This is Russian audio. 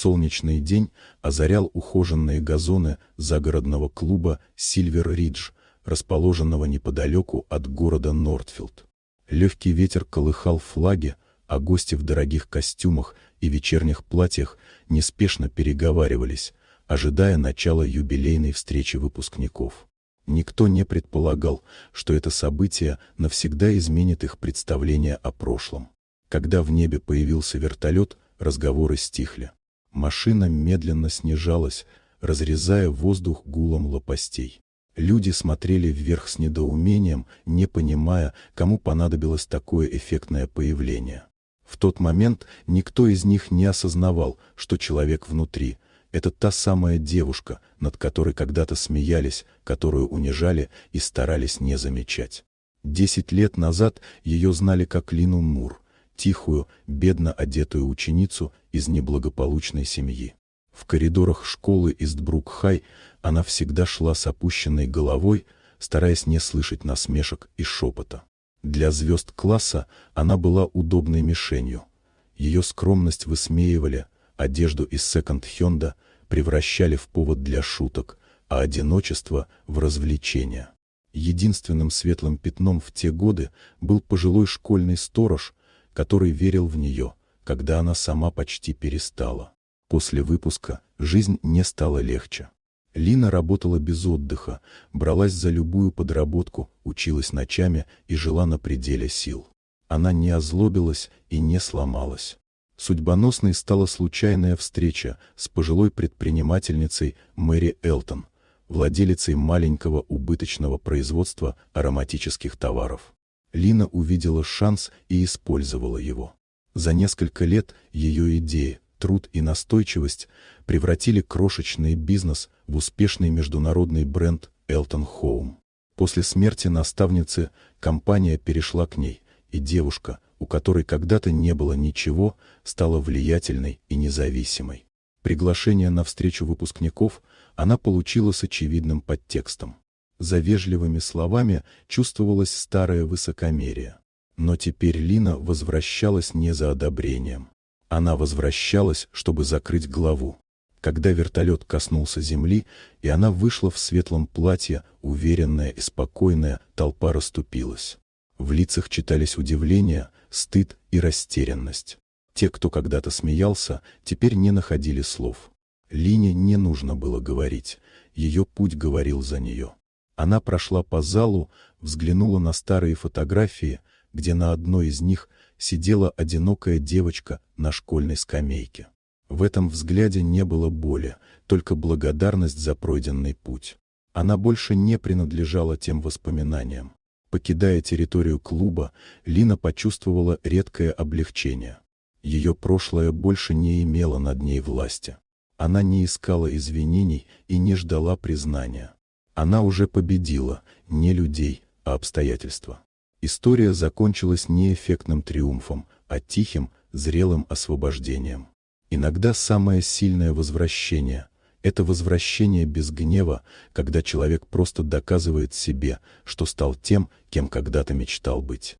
Солнечный день озарял ухоженные газоны загородного клуба «Сильвер Ридж», расположенного неподалеку от города Нортфилд. Легкий ветер колыхал флаги, а гости в дорогих костюмах и вечерних платьях неспешно переговаривались, ожидая начала юбилейной встречи выпускников. Никто не предполагал, что это событие навсегда изменит их представление о прошлом. Когда в небе появился вертолет, разговоры стихли. Машина медленно снижалась, разрезая воздух гулом лопастей. Люди смотрели вверх с недоумением, не понимая, кому понадобилось такое эффектное появление. В тот момент никто из них не осознавал, что человек внутри — это та самая девушка, над которой когда-то смеялись, которую унижали и старались не замечать. 10 лет назад ее знали как Лину Мур, тихую, бедно одетую ученицу из неблагополучной семьи. В коридорах школы Истбрук-Хай она всегда шла с опущенной головой, стараясь не слышать насмешек и шепота. Для звезд класса она была удобной мишенью. Ее скромность высмеивали, одежду из секонд-хенда превращали в повод для шуток, а одиночество — в развлечение. Единственным светлым пятном в те годы был пожилой школьный сторож, который верил в нее, когда она сама почти перестала. После выпуска жизнь не стала легче. Лина работала без отдыха, бралась за любую подработку, училась ночами и жила на пределе сил. Она не озлобилась и не сломалась. Судьбоносной стала случайная встреча с пожилой предпринимательницей Мэри Элтон, владелицей маленького убыточного производства ароматических товаров. Лина увидела шанс и использовала его. За несколько лет ее идеи, труд и настойчивость превратили крошечный бизнес в успешный международный бренд Elton Home. После смерти наставницы компания перешла к ней, и девушка, у которой когда-то не было ничего, стала влиятельной и независимой. Приглашение на встречу выпускников она получила с очевидным подтекстом. За вежливыми словами чувствовалось старое высокомерие. Но теперь Лина возвращалась не за одобрением. Она возвращалась, чтобы закрыть главу. Когда вертолет коснулся земли, и она вышла в светлом платье, уверенная и спокойная, толпа расступилась. В лицах читались удивление, стыд и растерянность. Те, кто когда-то смеялся, теперь не находили слов. Лине не нужно было говорить, ее путь говорил за нее. Она прошла по залу, взглянула на старые фотографии, где на одной из них сидела одинокая девочка на школьной скамейке. В этом взгляде не было боли, только благодарность за пройденный путь. Она больше не принадлежала тем воспоминаниям. Покидая территорию клуба, Лина почувствовала редкое облегчение. Ее прошлое больше не имело над ней власти. Она не искала извинений и не ждала признания. Она уже победила не людей, а обстоятельства. История закончилась не эффектным триумфом, а тихим, зрелым освобождением. Иногда самое сильное возвращение — это возвращение без гнева, когда человек просто доказывает себе, что стал тем, кем когда-то мечтал быть.